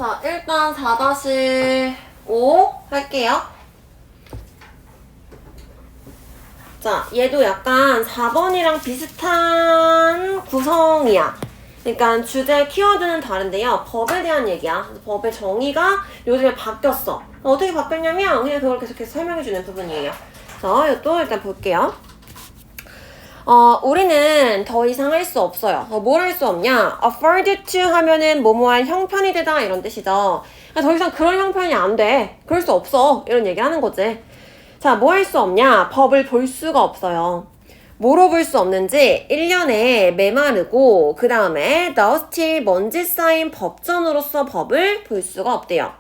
자, 일단 4-5 할게요. 자, 얘도 약간 4번이랑 비슷한 구성이야. 그러니까 주제 키워드는 다른데요. 법에 대한 얘기야. 법의 정의가 요즘에 바뀌었어. 어떻게 바뀌었냐면 그냥 그걸 계속해서 설명해주는 부분이에요. 자, 이것도 일단 볼게요. 우리는 더 이상 할 수 없어요. 뭘 할 수 없냐? afford to 하면은 뭐뭐할 형편이 되다 이런 뜻이죠. 더 이상 그런 형편이 안 돼. 그럴 수 없어. 이런 얘기 하는 거지. 자, 뭐 할 수 없냐? 법을 볼 수가 없어요. 뭐로 볼 수 없는지 1년에 메마르고 그 다음에 dusty 먼지 쌓인 법전으로서 법을 볼 수가 없대요.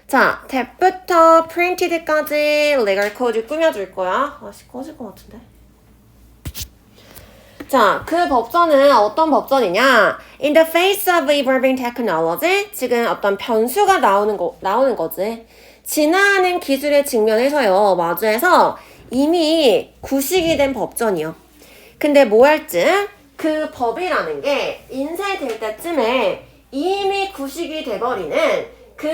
자, that부터 printed까지 legal code 꾸며줄 거야. 아씨, 꺼질 것 같은데. 자, 그 법전은 어떤 법전이냐? In the face of evolving technology, 지금 어떤 변수가 나오는 거지. 진화하는 기술에 직면해서요, 마주해서 이미 구식이 된 법전이요. 근데 뭐 할지? 그 법이라는 게 인쇄될 때쯤에 이미 구식이 돼버리는 그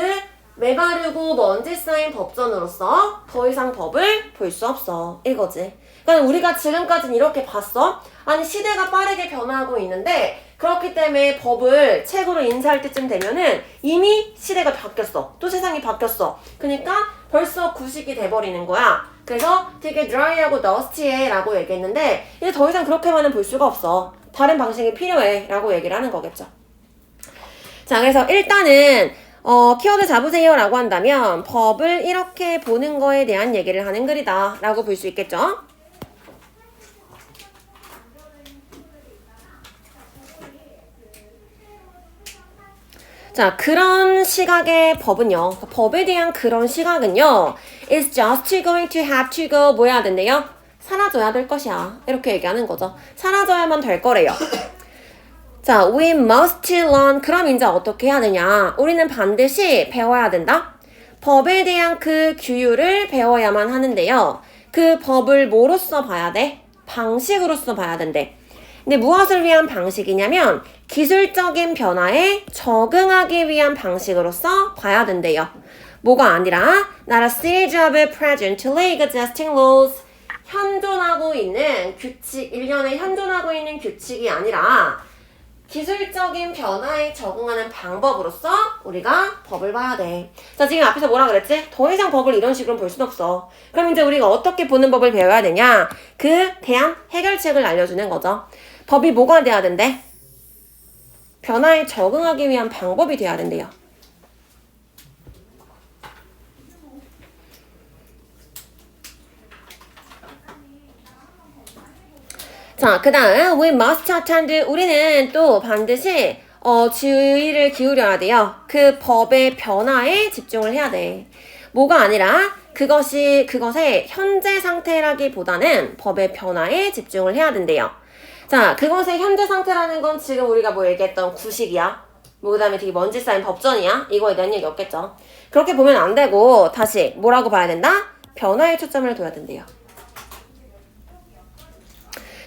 메마르고 먼지 쌓인 법전으로서 더 이상 법을 볼 수 없어. 이거지. 그러니까 우리가 지금까지는 이렇게 봤어. 아니, 시대가 빠르게 변화하고 있는데 그렇기 때문에 법을 책으로 인쇄할 때쯤 되면은 이미 시대가 바뀌었어. 또 세상이 바뀌었어. 그러니까 벌써 구식이 돼버리는 거야. 그래서 되게 드라이하고 더스티해 라고 얘기했는데 이제 더 이상 그렇게만은 볼 수가 없어. 다른 방식이 필요해 라고 얘기를 하는 거겠죠. 자, 그래서 일단은 키워드 잡으세요 라고 한다면 법을 이렇게 보는 거에 대한 얘기를 하는 글이다 라고 볼 수 있겠죠. 자, 그런 시각의 법은요. 법에 대한 그런 시각은요. It's just going to have to go 뭐 해야 된대요? 사라져야 될 것이야. 이렇게 얘기하는 거죠. 사라져야만 될 거래요. 자, we must learn. 그럼 이제 어떻게 해야 되냐? 우리는 반드시 배워야 된다. 법에 대한 그 규율을 배워야만 하는데요. 그 법을 뭐로써 봐야 돼? 방식으로서 봐야 된대. 근데 무엇을 위한 방식이냐면 기술적인 변화에 적응하기 위한 방식으로서 봐야 된대요. 뭐가 아니라 not a series of presently existing rules. 현존하고 있는 규칙, 일련의 현존하고 있는 규칙이 아니라 기술적인 변화에 적응하는 방법으로서 우리가 법을 봐야 돼. 자, 지금 앞에서 뭐라 그랬지? 더 이상 법을 이런 식으로 볼 순 없어. 그럼 이제 우리가 어떻게 보는 법을 배워야 되냐? 그 대한 해결책을 알려주는 거죠. 법이 뭐가 돼야 된대? 변화에 적응하기 위한 방법이 돼야 된대요. 자, 그 다음 we must attend. 우리는 또 반드시 주의를 기울여야 돼요. 그 법의 변화에 집중을 해야 돼. 뭐가 아니라 그것의 현재 상태라기보다는 법의 변화에 집중을 해야 된대요. 자, 그것의 현재 상태라는 건 지금 우리가 뭐 얘기했던 구식이야. 뭐 그 다음에 되게 먼지 쌓인 법전이야. 이거에 대한 얘기 없겠죠. 그렇게 보면 안 되고 다시 뭐라고 봐야 된다? 변화에 초점을 둬야 된대요.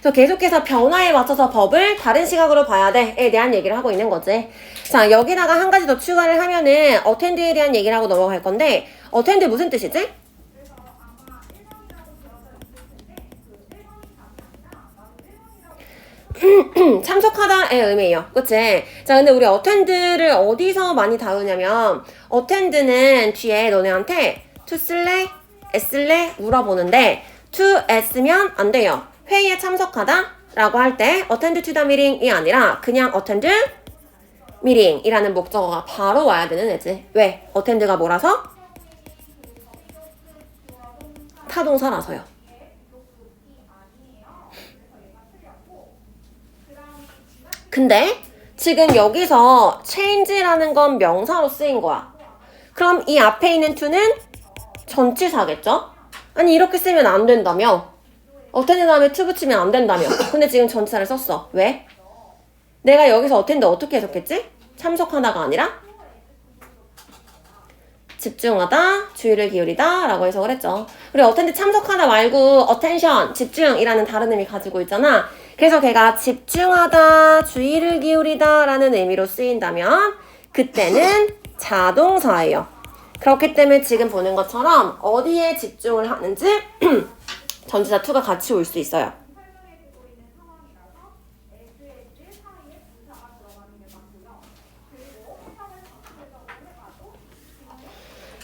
그래서 계속해서 변화에 맞춰서 법을 다른 시각으로 봐야 돼에 대한 얘기를 하고 있는 거지. 자, 여기다가 한 가지 더 추가를 하면은 attend에 대한 얘기를 하고 넘어갈 건데 attend 무슨 뜻이지? 참석하다의 의미예요. 그치? 자, 근데 우리 attend를 어디서 많이 다루냐면 attend는 뒤에 너네한테 to 쓸래? 쓸래? 물어보는데 to 쓰면 안 돼요. 회의에 참석하다 라고 할 때 attend to the meeting이 아니라 그냥 attend meeting 이라는 목적어가 바로 와야 되는 애지. 왜? attend가 뭐라서? 타동사라서요. 근데 지금 여기서 change라는 건 명사로 쓰인 거야. 그럼 이 앞에 있는 to는 전치사겠죠? 아니, 이렇게 쓰면 안 된다며. attend 다음에 to 붙이면 안 된다며. 근데 지금 전치사를 썼어. 왜? 내가 여기서 attend 어떻게 해석했지? 참석하다가 아니라 집중하다, 주의를 기울이다 라고 해석을 했죠. 우리 attend 참석하다 말고 attention, 집중이라는 다른 의미 가지고 있잖아. 그래서 걔가 집중하다, 주의를 기울이다 라는 의미로 쓰인다면 그때는 자동사예요. 그렇기 때문에 지금 보는 것처럼 어디에 집중을 하는지 전치사 to가 같이 올 수 있어요.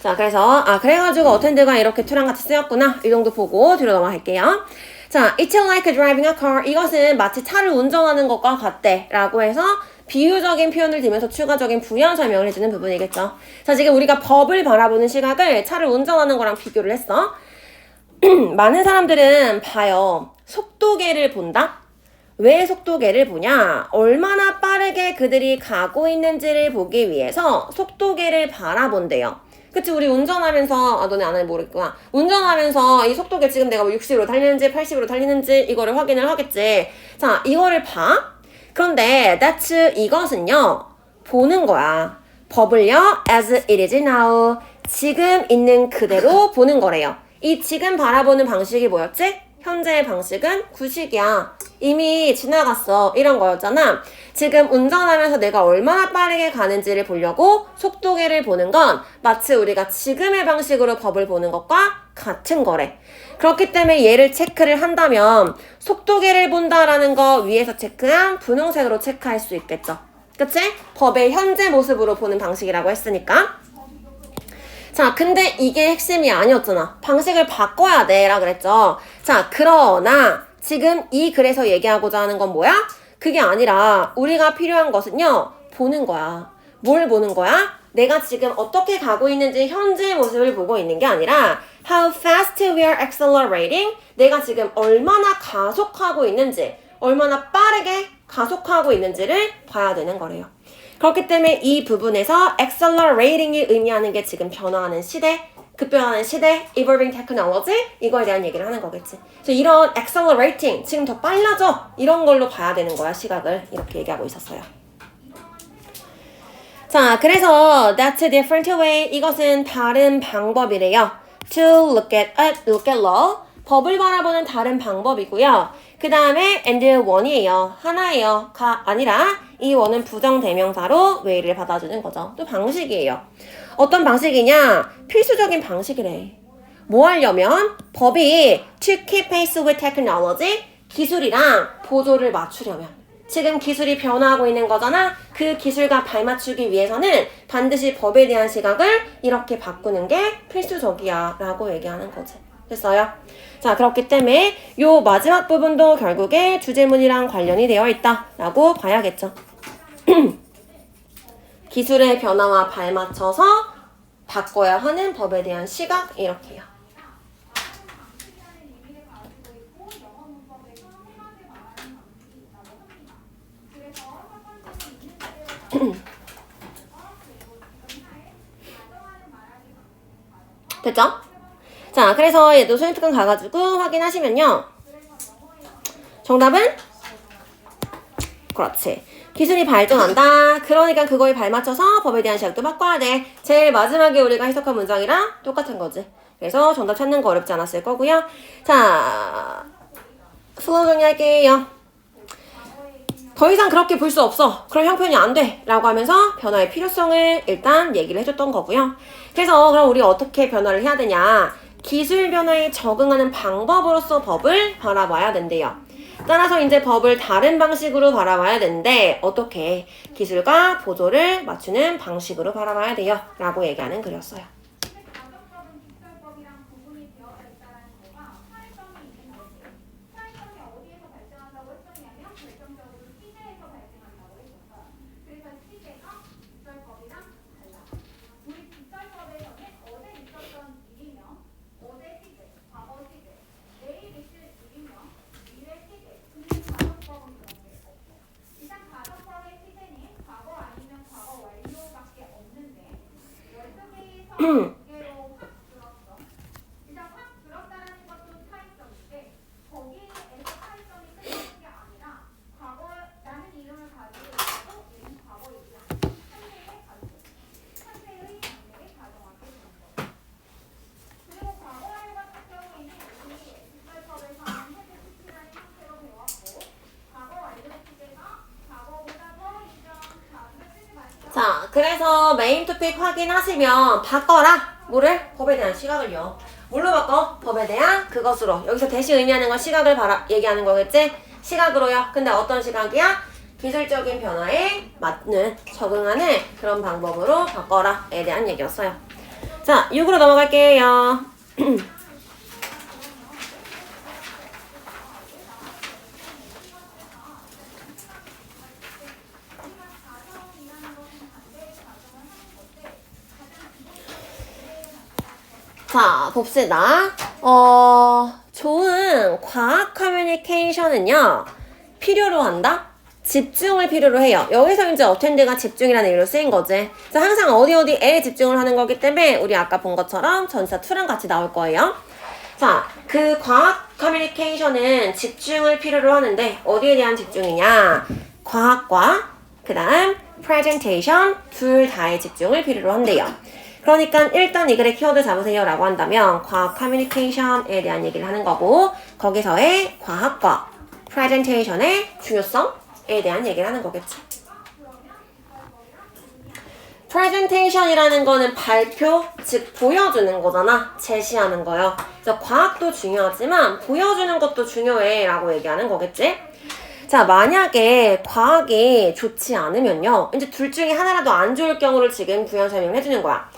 자, 그래가지고 어텐드가 이렇게 to랑 같이 쓰였구나. 이 정도 보고 뒤로 넘어갈게요. 자, it's like driving a car. 이것은 마치 차를 운전하는 것과 같대. 라고 해서 비유적인 표현을 들면서 추가적인 부연 설명을 해주는 부분이겠죠. 자, 지금 우리가 법을 바라보는 시각을 차를 운전하는 거랑 비교를 했어. 많은 사람들은 봐요. 속도계를 본다? 왜 속도계를 보냐? 얼마나 빠르게 그들이 가고 있는지를 보기 위해서 속도계를 바라본대요. 그치, 우리 운전하면서, 너네 안 해 모르겠구나. 운전하면서 이 속도계 지금 내가 뭐 60으로 달리는지 80으로 달리는지 이거를 확인을 하겠지. 자, 이거를 봐. 그런데 that's 이것은요, 보는 거야. 법을요, as it is now. 지금 있는 그대로 보는 거래요. 이 지금 바라보는 방식이 뭐였지? 현재의 방식은 구식이야. 이미 지나갔어. 이런 거였잖아. 지금 운전하면서 내가 얼마나 빠르게 가는지를 보려고 속도계를 보는 건 마치 우리가 지금의 방식으로 법을 보는 것과 같은 거래. 그렇기 때문에 얘를 체크를 한다면 속도계를 본다라는 거 위에서 체크한 분홍색으로 체크할 수 있겠죠. 그치? 법의 현재 모습으로 보는 방식이라고 했으니까. 자, 근데 이게 핵심이 아니었잖아. 방식을 바꿔야 돼 라 그랬죠. 자, 그러나 지금 이 글에서 얘기하고자 하는 건 뭐야? 그게 아니라 우리가 필요한 것은요, 보는 거야. 뭘 보는 거야? 내가 지금 어떻게 가고 있는지 현재의 모습을 보고 있는 게 아니라 how fast we are accelerating, 내가 지금 얼마나 가속하고 있는지, 얼마나 빠르게 가속하고 있는지를 봐야 되는 거래요. 그렇기 때문에 이 부분에서 accelerating이 의미하는 게 지금 변화하는 시대, 급변하는 시대, evolving technology, 이거에 대한 얘기를 하는 거겠지. 그래서 이런 accelerating, 지금 더 빨라져, 이런 걸로 봐야 되는 거야, 시각을. 이렇게 얘기하고 있었어요. 자, 그래서 that's a different way, 이것은 다른 방법이래요. to look at law, 법을 바라보는 다른 방법이고요. 그 다음에 and one이에요. 하나예요. 가 아니라 이 one은 부정대명사로 way를 받아주는 거죠. 또 방식이에요. 어떤 방식이냐? 필수적인 방식이래. 뭐 하려면? 법이 to keep pace with technology, 기술이랑 보조를 맞추려면. 지금 기술이 변화하고 있는 거잖아. 그 기술과 발맞추기 위해서는 반드시 법에 대한 시각을 이렇게 바꾸는 게 필수적이야 라고 얘기하는 거지. 됐어요? 자, 그렇기 때문에 요 마지막 부분도 결국에 주제문이랑 관련이 되어 있다 라고 봐야겠죠. 기술의 변화와 발맞춰서 바꿔야 하는 법에 대한 시각, 이렇게요. 됐죠? 자, 그래서 얘도 소유특강 가가지고 확인하시면요. 정답은? 그렇지. 기술이 발전한다. 그러니까 그거에 발맞춰서 법에 대한 시각도 바꿔야 돼. 제일 마지막에 우리가 해석한 문장이랑 똑같은 거지. 그래서 정답 찾는 거 어렵지 않았을 거고요. 자, 수업 정리할게요. 더 이상 그렇게 볼 수 없어. 그런 형편이 안 돼. 라고 하면서 변화의 필요성을 일단 얘기를 해줬던 거고요. 그래서 그럼 우리 어떻게 변화를 해야 되냐. 기술 변화에 적응하는 방법으로서 법을 바라봐야 된대요. 따라서 이제 법을 다른 방식으로 바라봐야 되는데 어떻게 기술과 보조를 맞추는 방식으로 바라봐야 돼요. 라고 얘기하는 글이었어요. 자, 그래서 메인 토픽 확인하시면 바꿔라. 뭐를? 법에 대한 시각을요. 뭘로 바꿔? 법에 대한 그것으로. 여기서 대신 의미하는 건 시각을 얘기하는 거겠지? 시각으로요. 근데 어떤 시각이야? 기술적인 변화에 맞는, 적응하는 그런 방법으로 바꿔라에 대한 얘기였어요. 자, 6으로 넘어갈게요. 자, 봅시다. 좋은 과학 커뮤니케이션은요, 필요로 한다? 집중을 필요로 해요. 여기서 이제 어텐드가 집중이라는 의미로 쓰인 거지. 그래서 항상 어디에 집중을 하는 거기 때문에 우리 아까 본 것처럼 전치사 to랑 같이 나올 거예요. 자, 그 과학 커뮤니케이션은 집중을 필요로 하는데 어디에 대한 집중이냐? 과학과 그 다음 presentation 둘 다의 집중을 필요로 한대요. 그러니까 일단 이 글의 키워드 잡으세요 라고 한다면 과학 커뮤니케이션에 대한 얘기를 하는 거고 거기서의 과학과 presentation의 중요성에 대한 얘기를 하는 거겠죠. presentation이라는 거는 발표, 즉 보여주는 거잖아. 제시하는 거요. 그래서 과학도 중요하지만 보여주는 것도 중요해 라고 얘기하는 거겠지. 자, 만약에 과학이 좋지 않으면요. 이제 둘 중에 하나라도 안 좋을 경우를 지금 부연 설명을 해주는 거야.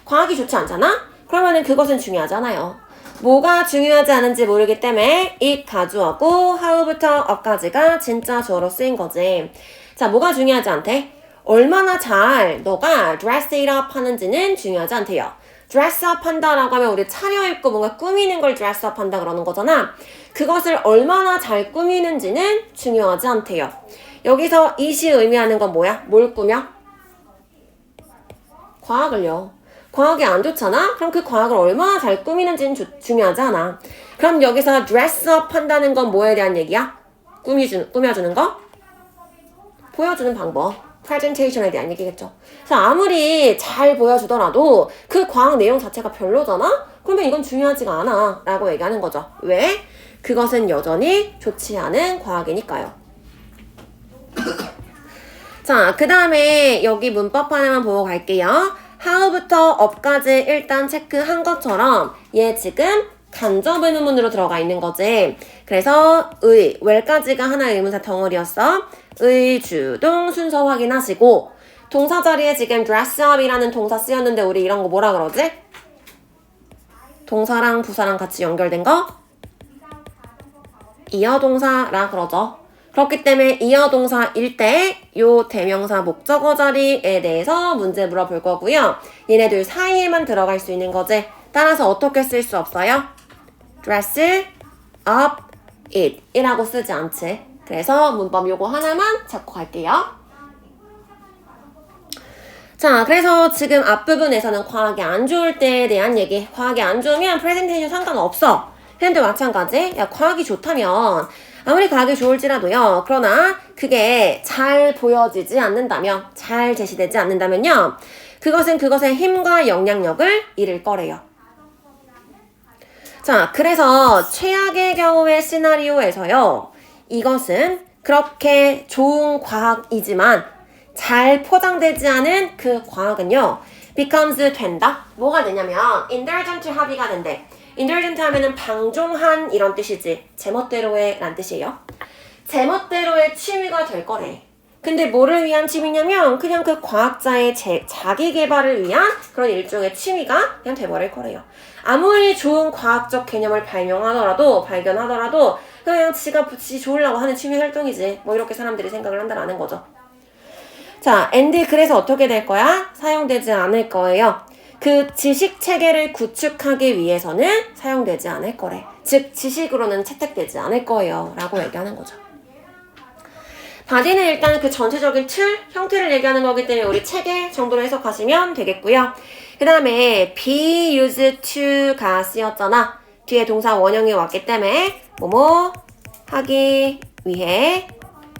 과학이 좋지 않잖아? 그러면은 그것은 중요하지 않아요. 뭐가 중요하지 않은지 모르기 때문에 it 가주어고 how부터 up까지가 진짜 주어로 쓰인 거지. 자, 뭐가 중요하지 않대? 얼마나 잘 너가 dress it up 하는지는 중요하지 않대요. dress up 한다라고 하면 우리 차려입고 뭔가 꾸미는 걸 dress up 한다 그러는 거잖아. 그것을 얼마나 잘 꾸미는지는 중요하지 않대요. 여기서 it이 의미하는 건 뭐야? 뭘 꾸며? 과학을요. 과학이 안 좋잖아? 그럼 그 과학을 얼마나 잘 꾸미는지는 중요하지 않아. 그럼 여기서 dress up 한다는 건 뭐에 대한 얘기야? 꾸며주는 거? 보여주는 방법. presentation에 대한 얘기겠죠. 그래서 아무리 잘 보여주더라도 그 과학 내용 자체가 별로잖아? 그러면 이건 중요하지가 않아 라고 얘기하는 거죠. 왜? 그것은 여전히 좋지 않은 과학이니까요. 자, 그 다음에 여기 문법 하나만 보고 갈게요. how부터 up까지 일단 체크한 것처럼 얘 지금 간접 의문문으로 들어가 있는 거지. 그래서 where까지가 하나의 의문사 덩어리였어. 주동 순서 확인하시고 동사 자리에 지금 dress up이라는 동사 쓰였는데 우리 이런 거 뭐라 그러지? 동사랑 부사랑 같이 연결된 거? 이어동사라 그러죠. 그렇기 때문에 이어동사일 때 요 대명사 목적어 자리에 대해서 문제 물어볼 거고요. 얘네들 사이에만 들어갈 수 있는 거지. 따라서 어떻게 쓸 수 없어요? dress up it 이라고 쓰지 않지. 그래서 문법 요거 하나만 잡고 갈게요. 자, 그래서 지금 앞부분에서는 과학이 안 좋을 때에 대한 얘기. 과학이 안 좋으면 프레젠테이션 상관없어. 근데 마찬가지. 야, 과학이 좋다면 아무리 과학이 좋을지라도요. 그러나 그게 잘 보여지지 않는다면, 잘 제시되지 않는다면요. 그것은 그것의 힘과 영향력을 잃을 거래요. 자, 그래서 최악의 경우의 시나리오에서요. 이것은 그렇게 좋은 과학이지만 잘 포장되지 않은 그 과학은요. becomes 된다? 뭐가 되냐면 indulgent 합의가 된대. indulgent 하면은 방종한 이런 뜻이지. 제멋대로의 란 뜻이에요. 제멋대로의 취미가 될 거래. 근데 뭐를 위한 취미냐면 그냥 그 과학자의 자기 개발을 위한 그런 일종의 취미가 그냥 돼버릴 거래요. 아무리 좋은 과학적 개념을 발견하더라도 그냥 지가 좋으려고 하는 취미 활동이지. 뭐 이렇게 사람들이 생각을 한다라는 거죠. 자, and 그래서 어떻게 될 거야? 사용되지 않을 거예요. 그 지식 체계를 구축하기 위해서는 사용되지 않을 거래. 즉 지식으로는 채택되지 않을 거예요. 라고 얘기하는 거죠. 바디는 일단 그 전체적인 틀, 형태를 얘기하는 거기 때문에 우리 체계 정도로 해석하시면 되겠고요. 그 다음에 be used to가 쓰였잖아. 뒤에 동사 원형이 왔기 때문에 뭐뭐 하기 위해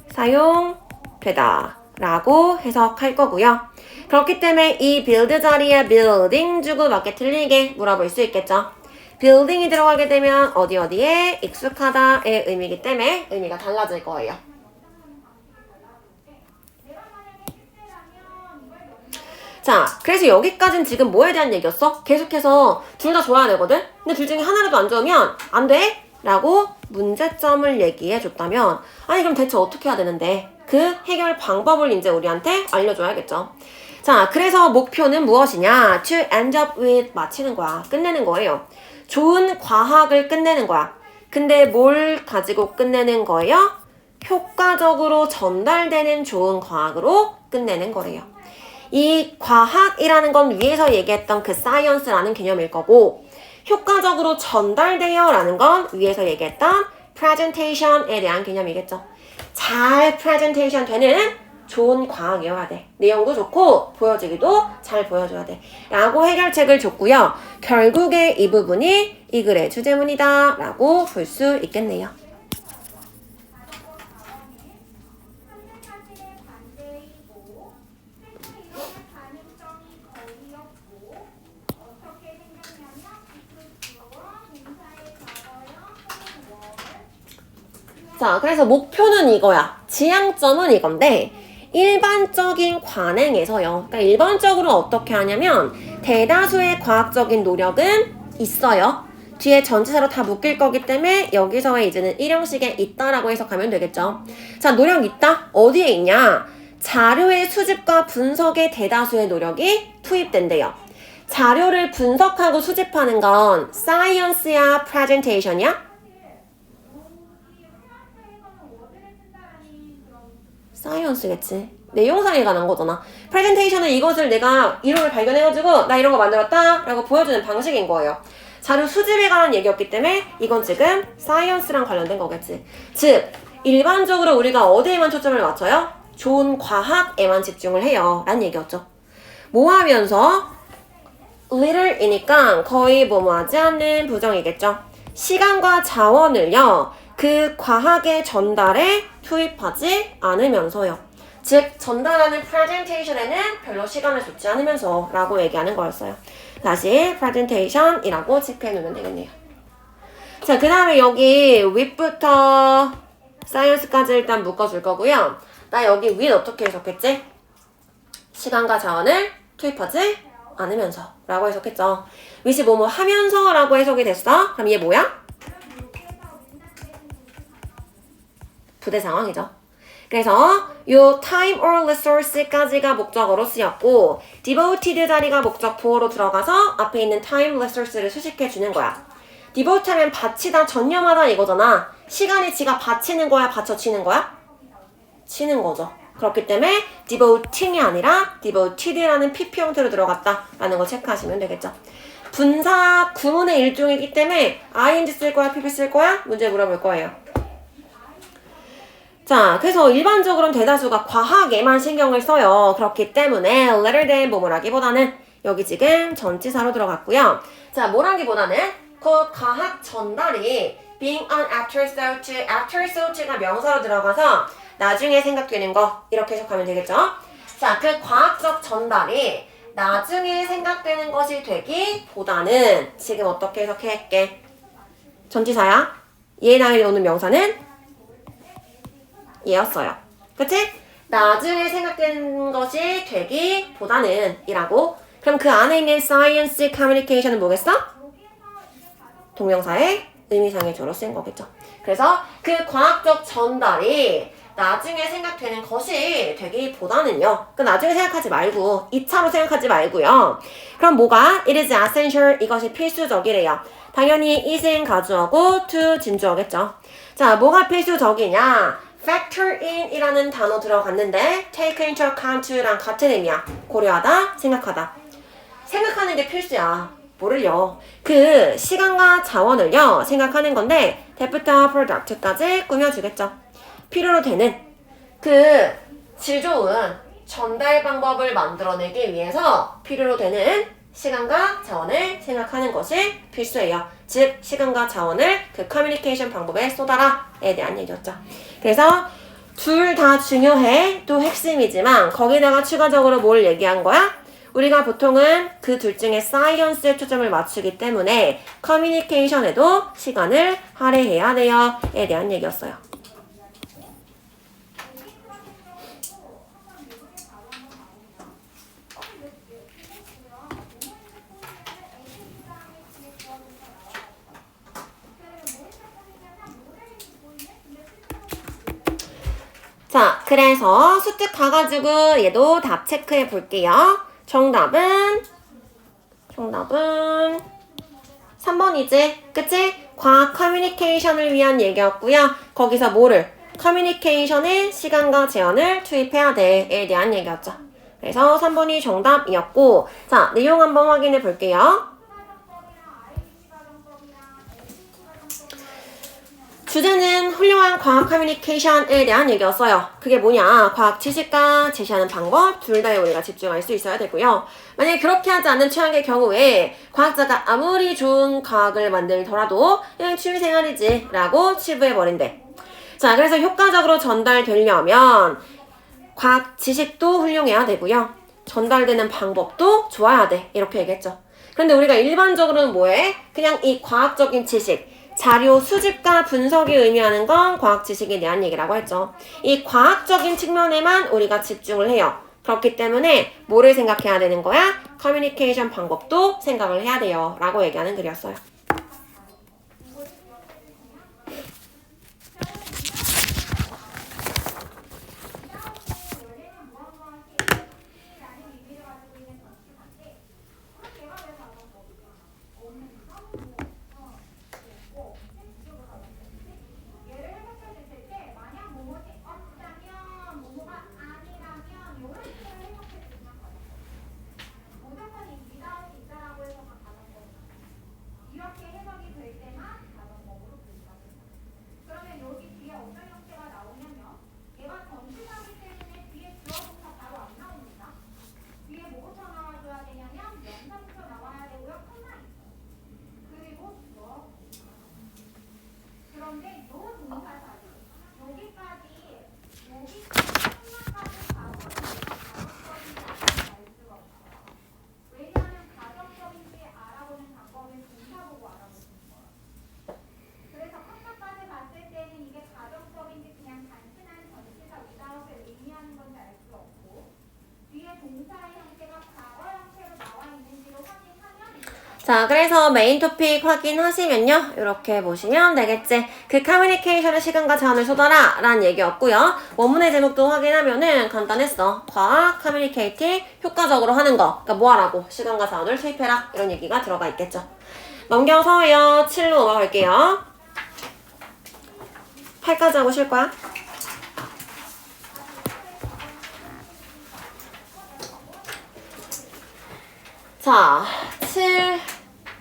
사용되다 라고 해석할 거고요. 그렇기 때문에 이 build 자리에 building 주고 맞게 틀리게 물어볼 수 있겠죠. building이 들어가게 되면 어디에 익숙하다의 의미이기 때문에 의미가 달라질 거예요. 자, 그래서 여기까지는 지금 뭐에 대한 얘기였어? 계속해서 둘 다 좋아야 되거든? 근데 둘 중에 하나라도 안 좋으면 안 돼? 라고 문제점을 얘기해 줬다면 아니 그럼 대체 어떻게 해야 되는데? 그 해결 방법을 이제 우리한테 알려줘야겠죠. 자, 그래서 목표는 무엇이냐? To end up with 마치는 거야. 끝내는 거예요. 좋은 과학을 끝내는 거야. 근데 뭘 가지고 끝내는 거예요? 효과적으로 전달되는 좋은 과학으로 끝내는 거래요. 이 과학이라는 건 위에서 얘기했던 그 science라는 개념일 거고 효과적으로 전달돼요 라는 건 위에서 얘기했던 presentation에 대한 개념이겠죠. 잘 presentation 되는 좋은 과학이어야 돼. 내용도 좋고 보여지기도 잘 보여줘야 돼. 라고 해결책을 줬고요. 결국에 이 부분이 이 글의 주제문이다 라고 볼 수 있겠네요. 자, 그래서 목표는 이거야. 지향점은 이건데 일반적인 관행에서요. 그러니까 일반적으로 어떻게 하냐면 대다수의 과학적인 노력은 있어요. 뒤에 전치사로 다 묶일 거기 때문에 여기서의 이제는 일형식에 있다라고 해석하면 되겠죠. 자, 노력 있다? 어디에 있냐? 자료의 수집과 분석에 대다수의 노력이 투입된대요. 자료를 분석하고 수집하는 건 science야, presentation이야? 사이언스겠지. 내용상에 관한 거잖아. 프레젠테이션은 이것을 내가 이론을 발견해가지고 나 이런 거 만들었다 라고 보여주는 방식인 거예요. 자료 수집에 관한 얘기였기 때문에 이건 지금 사이언스랑 관련된 거겠지. 즉 일반적으로 우리가 어디에만 초점을 맞춰요? 좋은 과학에만 집중을 해요 라는 얘기였죠. 뭐 하면서? little이니까 거의 뭐하지 않는 부정이겠죠. 시간과 자원을요 그 과학의 전달에 투입하지 않으면서요. 즉 전달하는 presentation에는 별로 시간을 쏟지 않으면서 라고 얘기하는 거였어요. 다시 presentation이라고 체크해 놓으면 되겠네요. 자, 그 다음에 여기 with부터 science까지 일단 묶어줄 거고요. 나 여기 with 어떻게 해석했지? 시간과 자원을 투입하지 않으면서 라고 해석했죠. with이 뭐뭐 하면서 라고 해석이 됐어? 그럼 얘 뭐야? 부대 상황이죠. 그래서 요 time or resource까지가 목적어로 쓰였고 devoted 자리가 목적 보어로 들어가서 앞에 있는 time resource를 수식해 주는 거야. devote 하면 바치다, 전념하다 이거잖아. 시간이 지가 바치는 거야, 받쳐치는 거야? 치는 거죠. 그렇기 때문에 devoting이 아니라 devoted라는 PP 형태로 들어갔다라는 거 체크하시면 되겠죠. 분사 구문의 일종이기 때문에 ing 쓸 거야, PP 쓸 거야? 문제 물어볼 거예요. 자, 그래서 일반적으로는 대다수가 과학에만 신경을 써요. 그렇기 때문에 letter than 뭐뭘 하기보다는 여기 지금 전치사로 들어갔고요. 자, 뭘 하기보다는 그 과학 전달이 being an afterthought, 가 명사로 들어가서 나중에 생각되는 거 이렇게 해석하면 되겠죠. 자, 그 과학적 전달이 나중에 생각되는 것이 되기보다는 지금 어떻게 해석할게? 전치사야. 얘 다음에 오는 명사는 얘였어요. 그치? 나중에 생각되는 것이 되기보다는 이라고. 그럼 그 안에 있는 science communication은 뭐겠어? 동명사의 의미상의 조로 쓴 거겠죠. 그래서 그 과학적 전달이 나중에 생각되는 것이 되기보다는요. 그 나중에 생각하지 말고 2차로 생각하지 말고요. 그럼 뭐가? It is essential. 이것이 필수적이래요. 당연히 is은 가주어고 to 진주어겠죠. 자, 뭐가 필수적이냐? factor in 이라는 단어 들어갔는데 take into account랑 같은 의미야. 고려하다, 생각하다. 생각하는 게 필수야. 뭐를요? 그 시간과 자원을요 생각하는 건데 that부터 product까지 꾸며주겠죠. 필요로 되는 그 질 좋은 전달 방법을 만들어내기 위해서 필요로 되는 시간과 자원을 생각하는 것이 필수예요. 즉 시간과 자원을 그 커뮤니케이션 방법에 쏟아라에 대한 얘기였죠. 그래서 둘 다 중요해. 또 핵심이지만 거기다가 추가적으로 뭘 얘기한 거야? 우리가 보통은 그 둘 중에 사이언스에 초점을 맞추기 때문에 커뮤니케이션에도 시간을 할애해야 돼요에 대한 얘기였어요. 자, 그래서 수특 가가지고 얘도 답 체크해 볼게요. 정답은 3번이지. 그치? 과학 커뮤니케이션을 위한 얘기였고요. 거기서 뭐를? 커뮤니케이션에 시간과 재원을 투입해야 돼에 대한 얘기였죠. 그래서 3번이 정답이었고, 자, 내용 한번 확인해 볼게요. 주제는 훌륭한 과학 커뮤니케이션에 대한 얘기였어요. 그게 뭐냐? 과학 지식과 제시하는 방법 둘 다에 우리가 집중할 수 있어야 되고요. 만약에 그렇게 하지 않는 최악의 경우에 과학자가 아무리 좋은 과학을 만들더라도 그냥 취미생활이지 라고 치부해버린대. 자, 그래서 효과적으로 전달되려면 과학 지식도 훌륭해야 되고요. 전달되는 방법도 좋아야 돼. 이렇게 얘기했죠. 그런데 우리가 일반적으로는 뭐해? 그냥 이 과학적인 지식, 자료 수집과 분석이 의미하는 건 과학 지식에 대한 얘기라고 했죠. 이 과학적인 측면에만 우리가 집중을 해요. 그렇기 때문에 뭐를 생각해야 되는 거야? 커뮤니케이션 방법도 생각을 해야 돼요. 라고 얘기하는 글이었어요. 자, 그래서 메인 토픽 확인하시면요. 이렇게 보시면 되겠지. 그 커뮤니케이션의 시간과 자원을 쏟아라 라는 얘기였고요. 원문의 제목도 확인하면은 간단했어. 과학 커뮤니케이팅 효과적으로 하는 거. 그러니까 뭐 하라고? 시간과 자원을 투입해라. 이런 얘기가 들어가 있겠죠. 넘겨서요. 7로 넘어갈게요. 8까지 하고 쉴 거야. 자,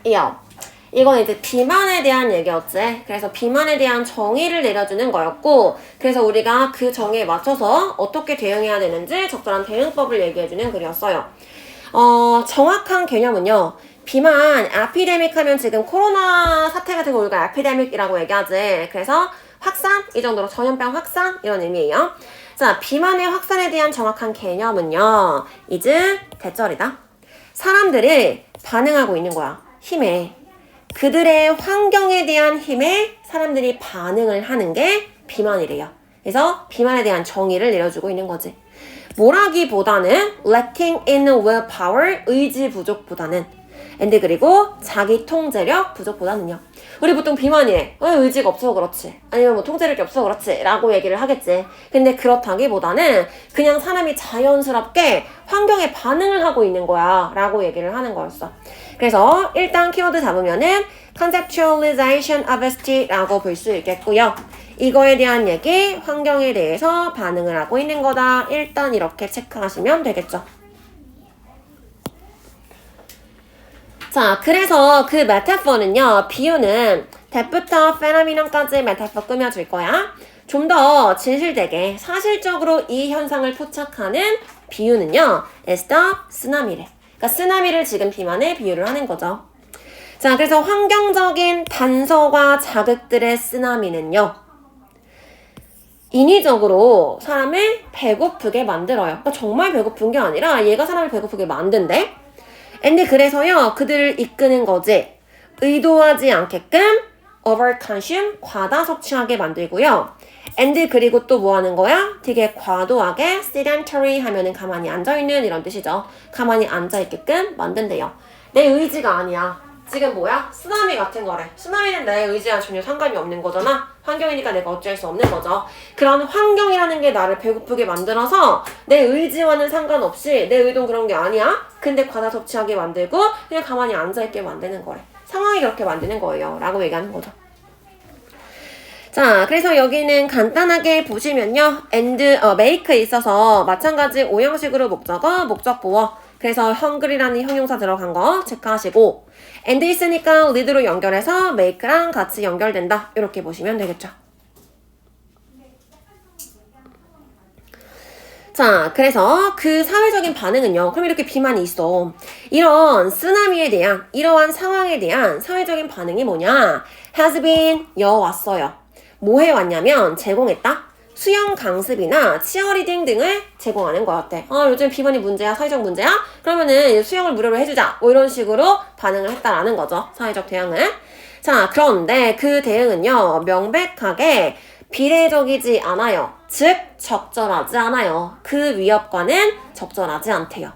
7이요. 이건 이제 비만에 대한 얘기였지. 그래서 비만에 대한 정의를 내려주는 거였고, 그래서 우리가 그 정의에 맞춰서 어떻게 대응해야 되는지 적절한 대응법을 얘기해주는 글이었어요. 정확한 개념은요. 비만, 에피데믹 하면 지금 코로나 사태 같은 거 우리가 에피데믹이라고 얘기하지. 그래서 확산, 이 정도로 전염병 확산 이런 의미예요. 자, 비만의 확산에 대한 정확한 개념은요. 이즈 대절이다. 사람들이 반응하고 있는 거야. 힘에. 그들의 환경에 대한 힘에 사람들이 반응을 하는 게 비만이래요. 그래서 비만에 대한 정의를 내려주고 있는 거지. 뭐라기보다는 lacking in willpower, 의지 부족보다는 and 그리고 자기 통제력 부족보다는요. 우리 보통 비만이래. 왜 의지가 없어서 그렇지. 아니면 뭐 통제력이 없어서 그렇지. 라고 얘기를 하겠지. 근데 그렇다기보다는 그냥 사람이 자연스럽게 환경에 반응을 하고 있는 거야. 라고 얘기를 하는 거였어. 그래서 일단 키워드 잡으면은 conceptualization of ST라고 볼 수 있겠고요. 이거에 대한 얘기, 환경에 대해서 반응을 하고 있는 거다. 일단 이렇게 체크하시면 되겠죠. 자, 그래서 그 메타포는요, 비유는 대부터 페노미넌까지 메타포 꾸며줄 거야. 좀 더 진실되게 사실적으로 이 현상을 포착하는 비유는요, is the 쓰나미래. 그러니까 쓰나미를 지금 비만에 비유를 하는 거죠. 자, 그래서 환경적인 단서와 자극들의 쓰나미는요, 인위적으로 사람을 배고프게 만들어요. 그러니까 정말 배고픈 게 아니라 얘가 사람을 배고프게 만든대. 근데 그래서요, 그들을 이끄는 거지. 의도하지 않게끔 overconsume, 과다 섭취하게 만들고요. and 그리고 또 뭐 하는 거야? 되게 과도하게 sedentary 하면은 가만히 앉아있는 이런 뜻이죠. 가만히 앉아있게끔 만든대요. 내 의지가 아니야. 지금 뭐야? 쓰나미 같은 거래. 쓰나미는 내 의지와 전혀 상관이 없는 거잖아. 환경이니까 내가 어쩔 수 없는 거죠. 그런 환경이라는 게 나를 배고프게 만들어서 내 의지와는 상관없이 내 의도는 그런 게 아니야. 근데 과다 섭취하게 만들고 그냥 가만히 앉아있게 만드는 거래. 상황이 그렇게 만드는 거예요. 라고 얘기하는 거죠. 자, 그래서 여기는 간단하게 보시면요. make에 있어서 마찬가지 오형식으로 목적어, 목적보어. 그래서 hungry라는 형용사 들어간 거 체크하시고 and 있으니까 lead로 연결해서 make랑 같이 연결된다. 이렇게 보시면 되겠죠. 자, 그래서 그 사회적인 반응은요. 그럼 이렇게 비만이 있어. 이런 쓰나미에 대한, 이러한 상황에 대한 사회적인 반응이 뭐냐? has been, 여왔어요. 뭐 해왔냐면 제공했다? 수영 강습이나 치어리딩 등을 제공하는 것 같아. 요즘 비만이 문제야? 사회적 문제야? 그러면은 수영을 무료로 해주자. 뭐 이런 식으로 반응을 했다라는 거죠. 사회적 대응은. 자, 그런데 그 대응은요. 명백하게 비례적이지 않아요. 즉, 적절하지 않아요. 그 위협과는 적절하지 않대요.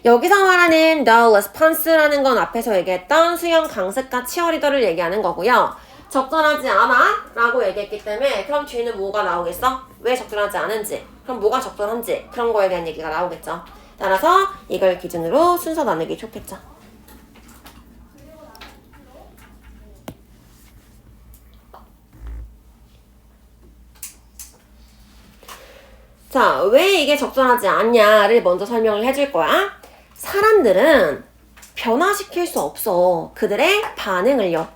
여기서 말하는 the response라는 건 앞에서 얘기했던 수영 강습과 치어리더를 얘기하는 거고요. 적절하지 않아 라고 얘기했기 때문에 그럼 뒤에는 뭐가 나오겠어? 왜 적절하지 않은지, 그럼 뭐가 적절한지 그런 거에 대한 얘기가 나오겠죠. 따라서 이걸 기준으로 순서 나누기 좋겠죠. 자, 왜 이게 적절하지 않냐를 먼저 설명을 해줄 거야. 사람들은 변화시킬 수 없어. 그들의 반응을요.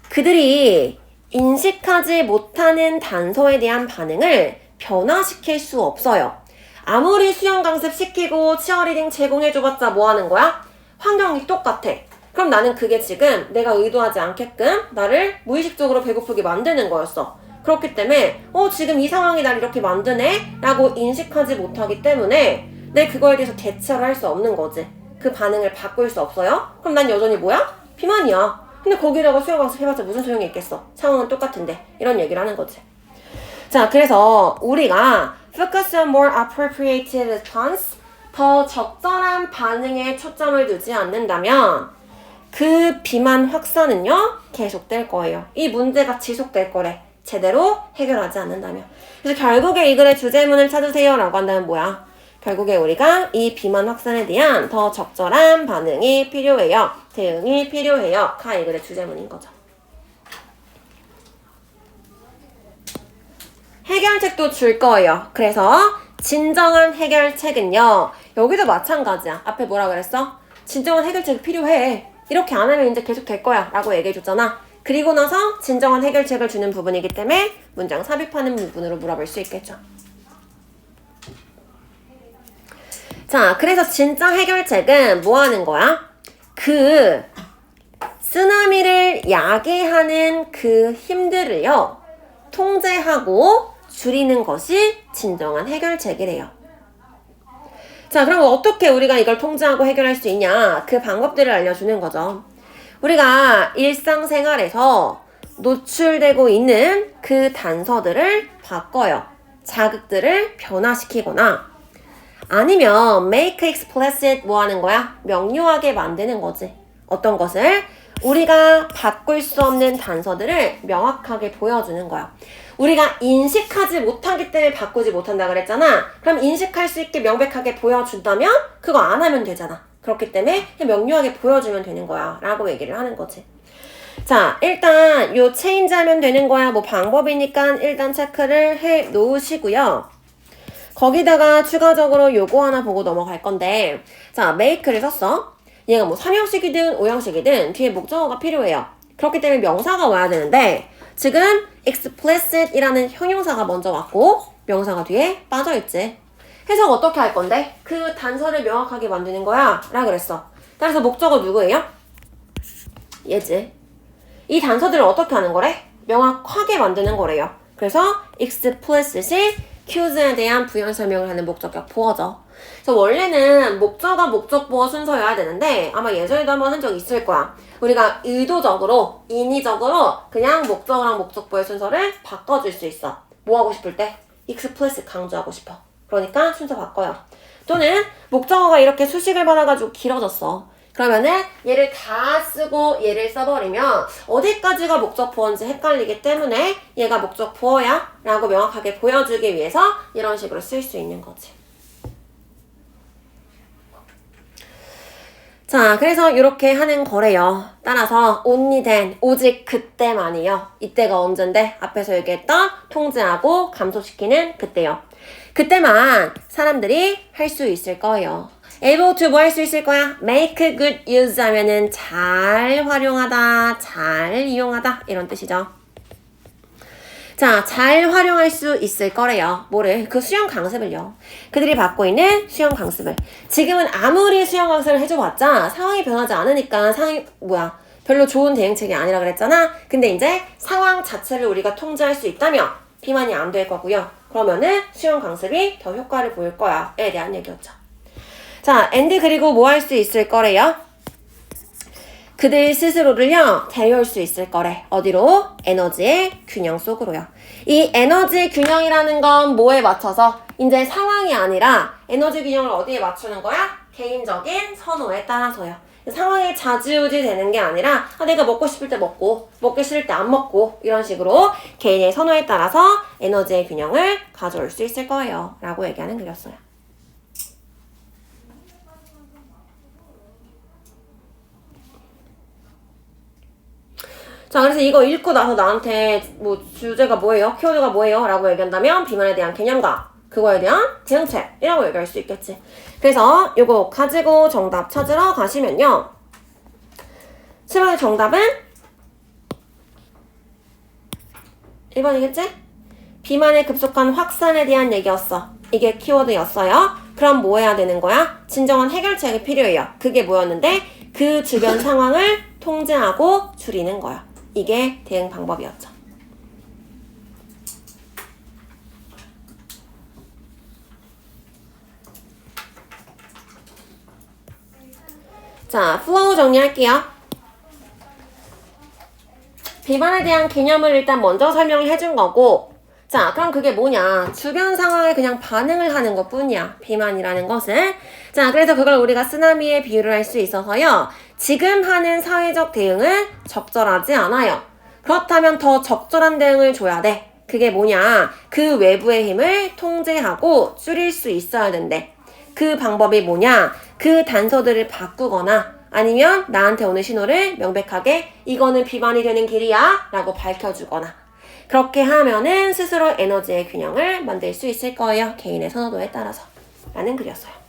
그들이 인식하지 못하는 단서에 대한 반응을 변화시킬 수 없어요. 아무리 수영 강습 시키고 치어리딩 제공해줘봤자 뭐 하는 거야? 환경이 똑같아. 그럼 나는 그게 지금 내가 의도하지 않게끔 나를 무의식적으로 배고프게 만드는 거였어. 그렇기 때문에 지금 이 상황이 날 이렇게 만드네? 라고 인식하지 못하기 때문에 내 그거에 대해서 대처를 할 수 없는 거지. 그 반응을 바꿀 수 없어요? 그럼 난 여전히 뭐야? 비만이야. 근데 거기다가 수영 강습 해봤자 무슨 소용이 있겠어. 상황은 똑같은데. 이런 얘기를 하는 거지. 자, 그래서 우리가 focus on more appropriate response, 더 적절한 반응에 초점을 두지 않는다면 그 비만 확산은요 계속될 거예요. 이 문제가 지속될 거래. 제대로 해결하지 않는다면. 그래서 결국에 이 글의 주제문을 찾으세요 라고 한다면 뭐야? 결국에 우리가 이 비만 확산에 대한 더 적절한 반응이 필요해요. 대응이 필요해요. 가 이 글의 주제문인 거죠. 해결책도 줄 거예요. 그래서 진정한 해결책은요. 여기도 마찬가지야. 앞에 뭐라 그랬어? 진정한 해결책이 필요해. 이렇게 안 하면 이제 계속 될 거야. 라고 얘기해줬잖아. 그리고 나서 진정한 해결책을 주는 부분이기 때문에 문장 삽입하는 부분으로 물어볼 수 있겠죠. 자, 그래서 진짜 해결책은 뭐 하는 거야? 그 쓰나미를 야기하는 그 힘들을요. 통제하고 줄이는 것이 진정한 해결책이래요. 자, 그럼 어떻게 우리가 이걸 통제하고 해결할 수 있냐? 그 방법들을 알려주는 거죠. 우리가 일상생활에서 노출되고 있는 그 단서들을 바꿔요. 자극들을 변화시키거나 아니면 make explicit 뭐 하는 거야? 명료하게 만드는 거지. 어떤 것을? 우리가 바꿀 수 없는 단서들을 명확하게 보여주는 거야. 우리가 인식하지 못하기 때문에 바꾸지 못한다 그랬잖아. 그럼 인식할 수 있게 명백하게 보여준다면 그거 안 하면 되잖아. 그렇기 때문에 명료하게 보여주면 되는 거야 라고 얘기를 하는 거지. 자, 일단 요 change 하면 되는 거야. 뭐 방법이니까 일단 체크를 해 놓으시고요. 거기다가 추가적으로 요거 하나 보고 넘어갈 건데, 자, make를 썼어. 얘가 뭐 3형식이든 5형식이든 뒤에 목적어가 필요해요. 그렇기 때문에 명사가 와야 되는데 지금 explicit이라는 형용사가 먼저 왔고 명사가 뒤에 빠져있지. 해석 어떻게 할 건데? 그 단서를 명확하게 만드는 거야 라 그랬어. 따라서 목적어 누구예요? 얘지. 이 단서들을 어떻게 하는 거래? 명확하게 만드는 거래요. 그래서 explicit이 cue에 대한 부연 설명을 하는 목적격 보어죠. 그래서 원래는 목적어, 목적보어 순서여야 되는데 아마 예전에도 한번 한 적 있을 거야. 우리가 의도적으로, 인위적으로 그냥 목적어랑 목적보의 순서를 바꿔줄 수 있어. 뭐 하고 싶을 때? explicit 강조하고 싶어. 그러니까 순서 바꿔요. 또는 목적어가 이렇게 수식을 받아가지고 길어졌어. 그러면은 얘를 다 쓰고 얘를 써버리면 어디까지가 목적보어인지 헷갈리기 때문에 얘가 목적보어야 라고 명확하게 보여주기 위해서 이런 식으로 쓸 수 있는 거지. 자, 그래서 이렇게 하는 거래요. 따라서 only then, 오직 그때만이요. 이때가 언젠데 앞에서 얘기했던 통제하고 감소시키는 그때요. 그때만 사람들이 할 수 있을 거예요. able to 뭐 할 수 있을 거야? make good use 하면은 잘 활용하다, 잘 이용하다 이런 뜻이죠. 자, 잘 활용할 수 있을 거래요. 뭐를? 그 수영 강습을요. 그들이 받고 있는 수영 강습을. 지금은 아무리 수영 강습을 해줘봤자 상황이 변하지 않으니까 별로 좋은 대응책이 아니라 그랬잖아. 근데 이제 상황 자체를 우리가 통제할 수 있다면 비만이 안 될 거고요. 그러면은 수영 강습이 더 효과를 보일 거야에 대한 얘기였죠. 자, and 그리고 뭐 할 수 있을 거래요? 그들 스스로를요, 데려올 수 있을 거래. 어디로? 에너지의 균형 속으로요. 이 에너지 균형이라는 건 뭐에 맞춰서? 이제 상황이 아니라 에너지 균형을 어디에 맞추는 거야? 개인적인 선호에 따라서요. 상황이 좌지우지 되는 게 아니라 내가 먹고 싶을 때 먹고 먹기 싫을 때 안 먹고 이런 식으로 개인의 선호에 따라서 에너지의 균형을 가져올 수 있을 거예요. 라고 얘기하는 글이었어요. 자, 그래서 이거 읽고 나서 나한테 뭐 주제가 뭐예요? 키워드가 뭐예요? 라고 얘기한다면 비만에 대한 개념과 그거에 대한 대응책이라고 얘기할 수 있겠지. 그래서 이거 가지고 정답 찾으러 가시면요. 7번의 정답은 1번이겠지? 비만의 급속한 확산에 대한 얘기였어. 이게 키워드였어요. 그럼 뭐 해야 되는 거야? 진정한 해결책이 필요해요. 그게 뭐였는데? 그 주변 상황을 통제하고 줄이는 거야. 이게 대응 방법이었죠. 자, 플로우 정리할게요. 비만에 대한 개념을 일단 먼저 설명을 해준 거고, 자, 그럼 그게 뭐냐? 주변 상황에 그냥 반응을 하는 것 뿐이야. 비만이라는 것은. 자, 그래서 그걸 우리가 쓰나미에 비유를 할 수 있어서요. 지금 하는 사회적 대응은 적절하지 않아요. 그렇다면 더 적절한 대응을 줘야 돼. 그게 뭐냐? 그 외부의 힘을 통제하고 줄일 수 있어야 된대. 그 방법이 뭐냐? 그 단서들을 바꾸거나 아니면 나한테 오는 신호를 명백하게 이거는 비만이 되는 길이야 라고 밝혀주거나 그렇게 하면은 스스로 에너지의 균형을 만들 수 있을 거예요. 개인의 선호도에 따라서 라는 글이었어요.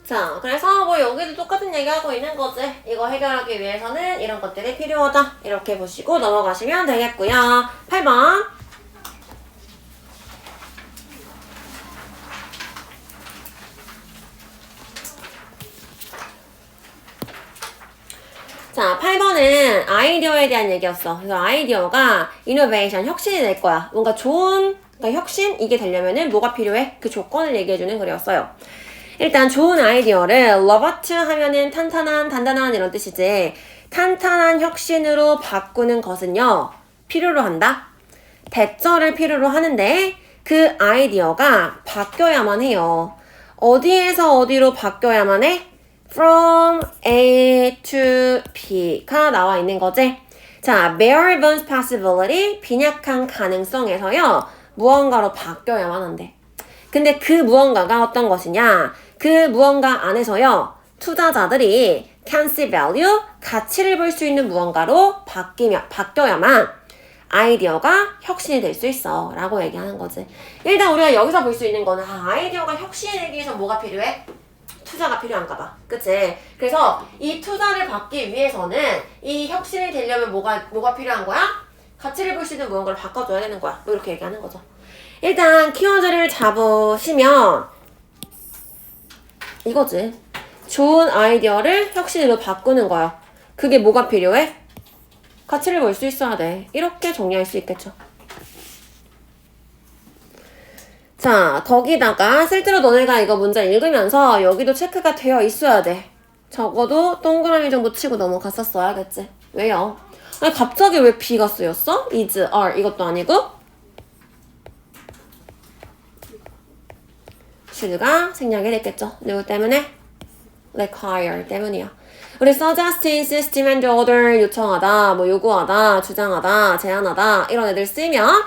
자, 그래서 뭐 여기도 똑같은 얘기하고 있는 거지. 이거 해결하기 위해서는 이런 것들이 필요하다. 이렇게 보시고 넘어가시면 되겠고요. 8번. 자, 8번은 아이디어에 대한 얘기였어. 그래서 아이디어가 이노베이션, 혁신이 될 거야. 뭔가 좋은, 그러니까 혁신? 이게 되려면은 뭐가 필요해? 그 조건을 얘기해주는 글이었어요. 일단 좋은 아이디어를 로버트 하면은 탄탄한, 단단한 이런 뜻이지. 탄탄한 혁신으로 바꾸는 것은요. 필요로 한다. 대절을 필요로 하는데 그 아이디어가 바뀌어야만 해요. 어디에서 어디로 바뀌어야만 해? From A to B가 나와 있는 거지. 자, bare bones possibility, 빈약한 가능성에서요. 무언가로 바뀌어야만 한대. 근데 그 무언가가 어떤 것이냐? 그 무언가 안에서요. 투자자들이 can see value, 가치를 볼 수 있는 무언가로 바뀌어야만 아이디어가 혁신이 될 수 있어 라고 얘기하는 거지. 일단 우리가 여기서 볼 수 있는 거는 아이디어가 혁신이 되기 위해서 뭐가 필요해? 투자가 필요한가 봐. 그치? 그래서 이 투자를 받기 위해서는 이 혁신이 되려면 뭐가 필요한 거야? 가치를 볼 수 있는 무언가를 바꿔줘야 되는 거야. 뭐 이렇게 얘기하는 거죠. 일단 키워드를 잡으시면 이거지. 좋은 아이디어를 혁신으로 바꾸는 거야. 그게 뭐가 필요해? 가치를 볼 수 있어야 돼. 이렇게 정리할 수 있겠죠. 자, 거기다가 실제로 너네가 이거 문제 읽으면서 여기도 체크가 되어 있어야 돼. 적어도 동그라미 정도 치고 넘어갔었어야겠지. 왜요? 아니 갑자기 왜 B가 쓰였어? is, are 이것도 아니고 should가 생략이 됐겠죠. 누구 때문에? require 때문이야. 우리 suggest, insist, demand, order 요청하다, 뭐 요구하다, 주장하다, 제안하다 이런 애들 쓰면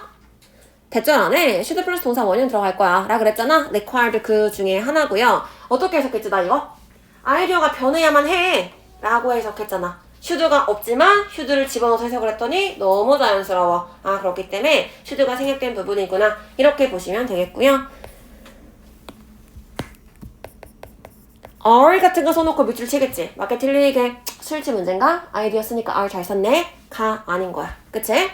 대절 안에 should 플러스 동사 원형 들어갈 거야 라 그랬잖아. required 그 중에 하나고요. 어떻게 해석했지 나 이거? 아이디어가 변해야만 해 라고 해석했잖아. should가 없지만 should를 집어넣어서 해석을 했더니 너무 자연스러워. 아 그렇기 때문에 should가 생략된 부분이구나 이렇게 보시면 되겠고요. R 같은 거 써놓고 밑줄 치겠지. 맞게 틀리게 수일치 문제인가? 아이디어 쓰니까 R 잘 썼네? 가 아닌 거야. 그치?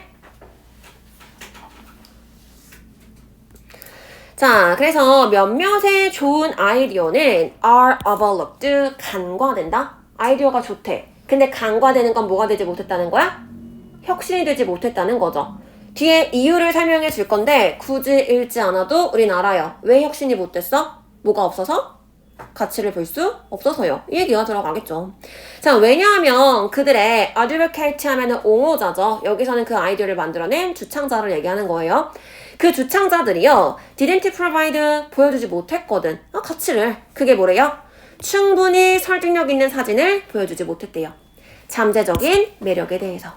자, 그래서 몇몇의 좋은 아이디어는 are overlooked, 간과된다? 아이디어가 좋대. 근데 간과되는 건 뭐가 되지 못했다는 거야? 혁신이 되지 못했다는 거죠. 뒤에 이유를 설명해 줄 건데 굳이 읽지 않아도 우린 알아요. 왜 혁신이 못됐어? 뭐가 없어서? 가치를 볼 수 없어서요. 이 얘기가 들어가겠죠. 자, 왜냐하면 그들의 advocate 하면은 옹호자죠. 여기서는 그 아이디어를 만들어낸 주창자를 얘기하는 거예요. 그 주창자들이요. didn't provide 보여주지 못했거든. 가치를. 그게 뭐래요? 충분히 설득력 있는 사진을 보여주지 못했대요. 잠재적인 매력에 대해서.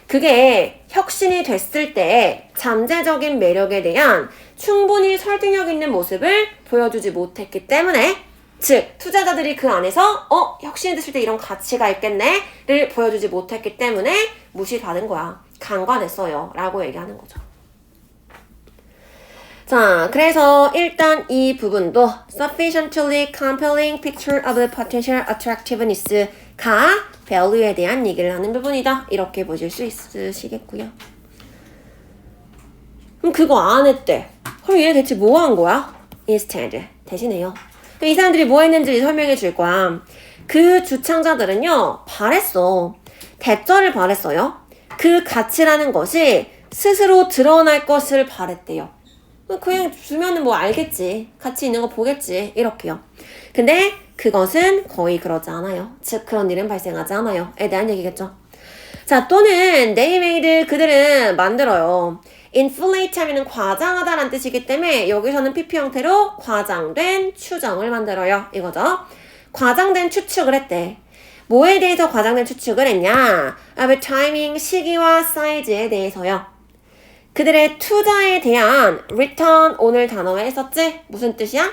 그게 혁신이 됐을 때 잠재적인 매력에 대한 충분히 설득력 있는 모습을 보여주지 못했기 때문에 즉 투자자들이 그 안에서 혁신이 됐을 때 이런 가치가 있겠네를 보여주지 못했기 때문에 무시받은 거야. 간과됐어요 라고 얘기하는 거죠. 자, 그래서 일단 이 부분도 sufficiently compelling picture of the potential attractiveness가 value에 대한 얘기를 하는 부분이다. 이렇게 보실 수 있으시겠고요. 그럼 그거 안 했대. 그럼 얘 대체 뭐 한 거야? instead. 대신에요. 그럼 이 사람들이 뭐 했는지 설명해 줄 거야. 그 주창자들은요. 바랬어. 대절을 바랬어요. 그 가치라는 것이 스스로 드러날 것을 바랬대요. 그냥 주면은 뭐 알겠지. 가치 있는 거 보겠지. 이렇게요. 근데 그것은 거의 그러지 않아요. 즉 그런 일은 발생하지 않아요. 에 대한 얘기겠죠. 자, 또는 they made 그들은 만들어요. inflate 하면은 과장하다라는 뜻이기 때문에 여기서는 PP 형태로 과장된 추정을 만들어요. 이거죠. 과장된 추측을 했대. 뭐에 대해서 과장된 추측을 했냐? of timing, 시기와 사이즈에 대해서요. 그들의 투자에 대한 return 오늘 단어에 썼지? 무슨 뜻이야?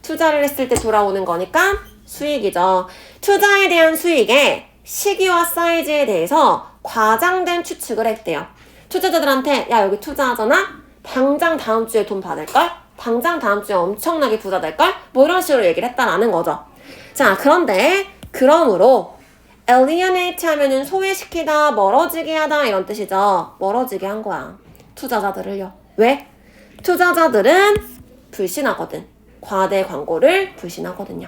투자를 했을 때 돌아오는 거니까 수익이죠. 투자에 대한 수익의 시기와 사이즈에 대해서 과장된 추측을 했대요. 투자자들한테 야 여기 투자하잖아? 당장 다음 주에 돈 받을걸? 당장 다음 주에 엄청나게 부자 될걸? 뭐 이런 식으로 얘기를 했다라는 거죠. 자, 그런데 그러므로 alienate 하면은 소외시키다, 멀어지게 하다 이런 뜻이죠. 멀어지게 한 거야. 투자자들을요. 왜? 투자자들은 불신하거든. 과대 광고를 불신하거든요.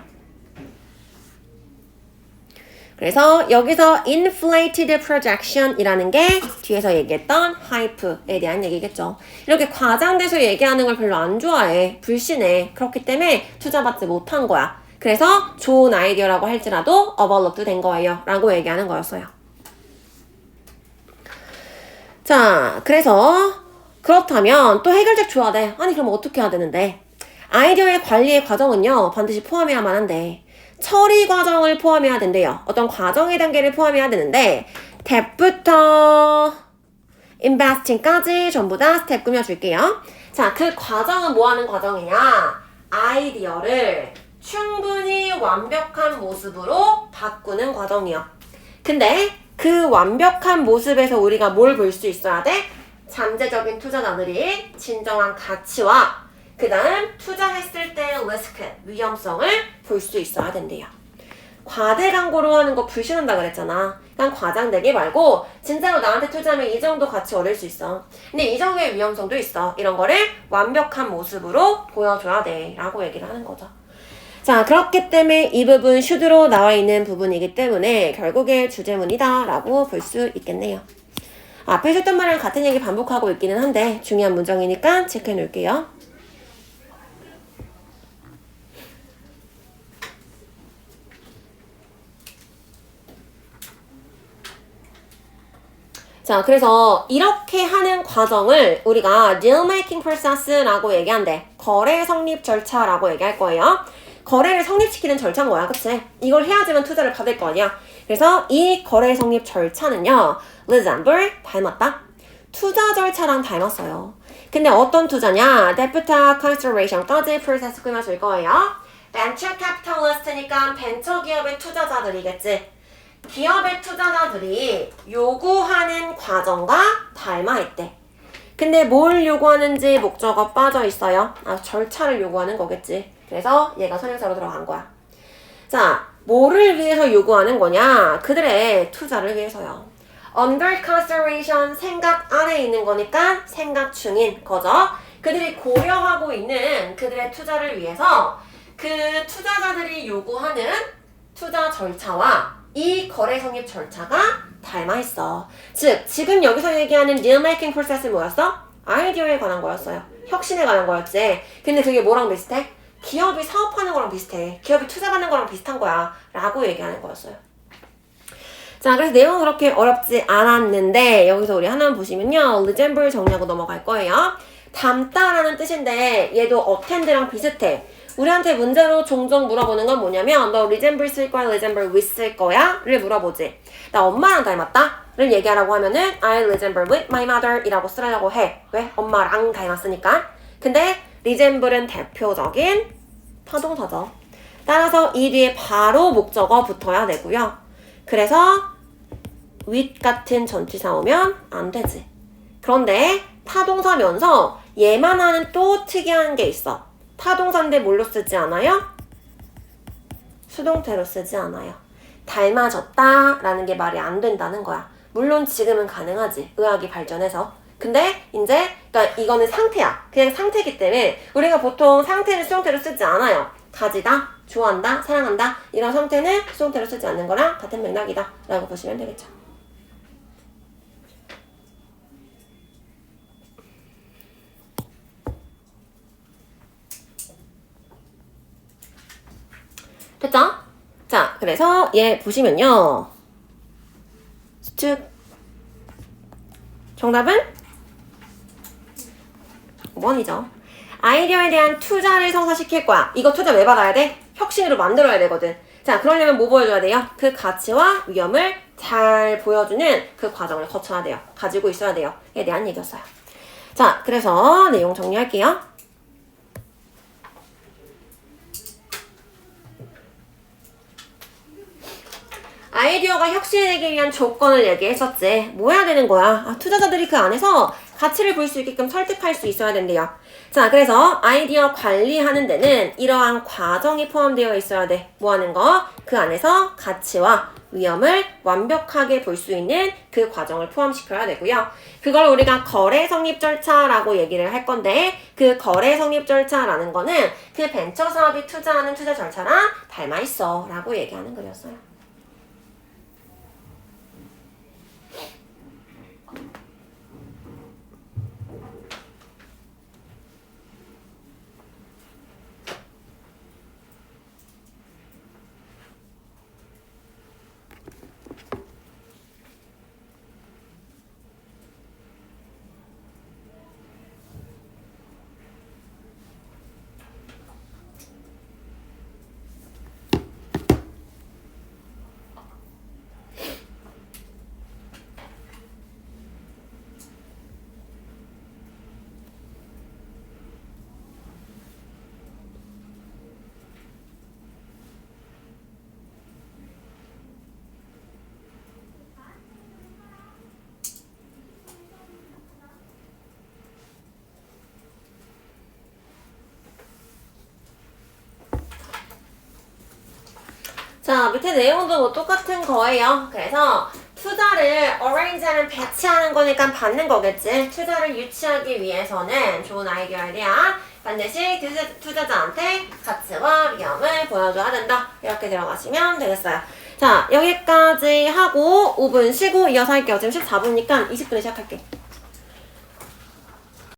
그래서 여기서 inflated projection 이라는 게 뒤에서 얘기했던 hype에 대한 얘기겠죠. 이렇게 과장돼서 얘기하는 걸 별로 안 좋아해. 불신해. 그렇기 때문에 투자받지 못한 거야. 그래서 좋은 아이디어라고 할지라도 overlooked 된 거예요. 라고 얘기하는 거였어요. 자, 그래서 그렇다면 또 해결책 줘야 돼. 아니 그럼 어떻게 해야 되는데? 아이디어의 관리의 과정은요 반드시 포함해야만 한데 처리 과정을 포함해야 된대요. 어떤 과정의 단계를 포함해야 되는데 탭부터 investing까지 전부 다 스텝 꾸며줄게요. 자, 그 과정은 뭐 하는 과정이냐? 아이디어를 충분히 완벽한 모습으로 바꾸는 과정이요. 근데 그 완벽한 모습에서 우리가 뭘 볼 수 있어야 돼? 잠재적인 투자자들이 진정한 가치와 그 다음 투자했을 때의 리스크, 위험성을 볼 수 있어야 된대요. 과대 광고로 하는 거 불신한다 그랬잖아. 그냥 과장되게 말고 진짜로 나한테 투자하면 이 정도 가치 얻을 수 있어. 근데 이 정도의 위험성도 있어. 이런 거를 완벽한 모습으로 보여줘야 돼 라고 얘기를 하는 거죠. 자, 그렇기 때문에 이 부분 should로 나와 있는 부분이기 때문에 결국에 주제문이다 라고 볼 수 있겠네요. 앞에 했던 말이랑 같은 얘기 반복하고 있기는 한데 중요한 문장이니까 체크해 놓을게요. 자, 그래서 이렇게 하는 과정을 우리가 deal making process라고 얘기한대. 거래 성립 절차라고 얘기할 거예요. 거래를 성립시키는 절차인 거야, 그치? 이걸 해야지만 투자를 받을 거 아니야. 그래서 이 거래 성립 절차는요, resemble, 닮았다. 투자 절차랑 닮았어요. 근데 어떤 투자냐? 데프터 컨시더레이션까지 프로세스 꾸며줄 거예요. 벤처 캐피탈리스트니까 벤처 기업의 투자자들이겠지. 기업의 투자자들이 요구하는 과정과 닮아있대. 근데 뭘 요구하는지 목적어 빠져 있어요. 아, 절차를 요구하는 거겠지. 그래서 얘가 선행사로 들어간 거야. 자, 뭐를 위해서 요구하는 거냐? 그들의 투자를 위해서요. Under consideration, 생각 안에 있는 거니까 생각 중인 거죠. 그들이 고려하고 있는 그들의 투자를 위해서 그 투자자들이 요구하는 투자 절차와 이 거래 성립 절차가 닮아있어. 즉, 지금 여기서 얘기하는 deal making process는 뭐였어? 아이디어에 관한 거였어요. 혁신에 관한 거였지. 근데 그게 뭐랑 비슷해? 기업이 사업하는 거랑 비슷해. 기업이 투자받는 거랑 비슷한 거야. 라고 얘기하는 거였어요. 자, 그래서 내용은 그렇게 어렵지 않았는데 여기서 우리 하나만 보시면요. resemble 정리하고 넘어갈 거예요. 닮다라는 뜻인데 얘도 attend랑 비슷해. 우리한테 문제로 종종 물어보는 건 뭐냐면 너 resemble 쓸 거야, resemble with 쓸 거야? 를 물어보지. 나 엄마랑 닮았다? 를 얘기하라고 하면은 I resemble with my mother 이라고 쓰려고 해. 왜? 엄마랑 닮았으니까. 근데 resemble은 대표적인 타동사죠. 따라서 이 뒤에 바로 목적어 붙어야 되고요. 그래서 with 같은 전치사 오면 안 되지. 그런데 타동사면서 얘만 하는 또 특이한 게 있어. 타동사인데 뭘로 쓰지 않아요? 수동태로 쓰지 않아요. 닮아졌다 라는 게 말이 안 된다는 거야. 물론 지금은 가능하지. 의학이 발전해서. 근데 이제 그러니까 이거는 상태야. 그냥 상태이기 때문에 우리가 보통 상태를 수동태로 쓰지 않아요. 가지다, 좋아한다, 사랑한다 이런 상태는 수동태로 쓰지 않는 거랑 같은 맥락이다 라고 보시면 되겠죠. 됐죠? 자, 그래서 얘 보시면요. 수축. 정답은 5번이죠. 아이디어에 대한 투자를 성사시킬 거야. 이거 투자 왜 받아야 돼? 혁신으로 만들어야 되거든. 자, 그러려면 뭐 보여줘야 돼요? 그 가치와 위험을 잘 보여주는 그 과정을 거쳐야 돼요. 가지고 있어야 돼요. 에 대한 얘기였어요. 자, 그래서 내용 정리할게요. 아이디어가 혁신되기 위한 조건을 얘기했었지. 뭐 해야 되는 거야? 아, 투자자들이 그 안에서 가치를 볼 수 있게끔 설득할 수 있어야 된대요. 자, 그래서 아이디어 관리하는 데는 이러한 과정이 포함되어 있어야 돼. 뭐 하는 거? 그 안에서 가치와 위험을 완벽하게 볼 수 있는 그 과정을 포함시켜야 되고요. 그걸 우리가 거래 성립 절차라고 얘기를 할 건데 그 거래 성립 절차라는 거는 그 벤처 사업이 투자하는 투자 절차랑 닮아 있어 라고 얘기하는 거였어요. 자, 밑에 내용도 뭐 똑같은 거예요. 그래서 투자를 arrange하는 배치하는 거니까 받는 거겠지. 투자를 유치하기 위해서는 좋은 아이디어야. 반드시 투자자한테 가치와 위험을 보여줘야 된다. 이렇게 들어가시면 되겠어요. 자, 여기까지 하고 5분 쉬고 이어서 할게요. 지금 14분이니까 20분에 시작할게.